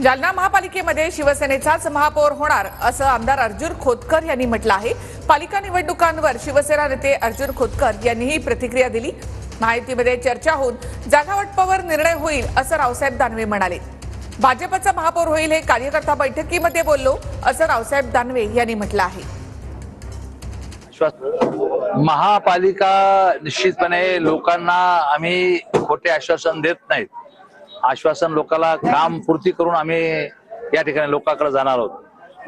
जालना महापालिकेमध्ये शिवसेनेचाच महापौर होणार असं आमदार अर्जुन खोतकर यांनी म्हटलं आहे। पालिका निवडणुकांवर शिवसेना नेते अर्जुन खोतकर यांनीही प्रतिक्रिया दिली। महायुतीमध्ये चर्चा होऊन जागावाटपावर निर्णय होईल असं रावसाहेब दानवे म्हणाले। भाजपचा महापौर होईल हे कार्यकर्ता बैठकीमध्ये बोललो असं रावसाहेब दानवे यांनी म्हटलं आहे। महापालिका निश्चितपणे लोकांना आम्ही खोटे आश्वासन देत नाहीत। आश्वासन लोकांना काम पूर्ती करून आम्ही या ठिकाणी लोकांकडे जाणार आहोत।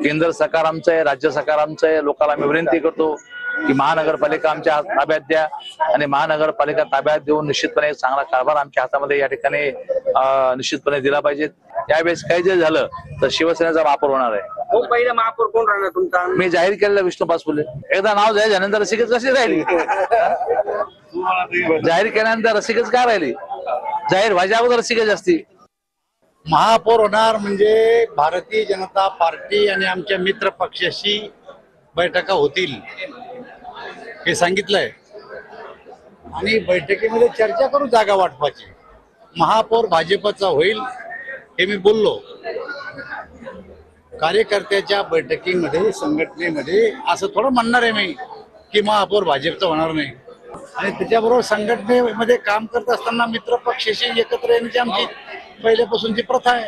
केंद्र सरकार आमचं आहे, राज्य सरकार आमचं आहे। लोकांना आम्ही विनंती करतो की महानगरपालिका आमच्या ताब्यात द्या आणि महानगरपालिका ताब्यात देऊन निश्चितपणे चांगला कारभार आमच्या हातामध्ये या ठिकाणी निश्चितपणे दिला पाहिजे। यावेळेस काही जे झालं तर शिवसेनेचा महापौर होणार आहे। पहिला महापौर कोण राहणार तुमचा? मी जाहीर केलेला विष्णू पासपुले। एकदा नाव जाहीर झाल्यानंतर रसिकच कशी राहिली? जाहीर केल्यानंतर रसिकच काय राहिली? जाहीर व्हायच्या अगोदर रसिकच असती। महापौर होणार म्हणजे भारतीय जनता पार्टी आणि आमच्या मित्र पक्षाशी बैठका होतील हे सांगितलंय आणि बैठकीमध्ये चर्चा करू जागा वाटपाची। महापौर भाजपचा होईल हे मी बोललो। कार्यकर्त्याच्या बैठकीमध्ये संघटनेमध्ये असं थोडं म्हणणार आहे मी की महापौर भाजपचा होणार नाही। आणि त्याच्याबरोबर संघटनेमध्ये काम करत असताना मित्र पक्षाशी एकत्र येण्याची आमची पहिल्यापासूनची प्रथा आहे।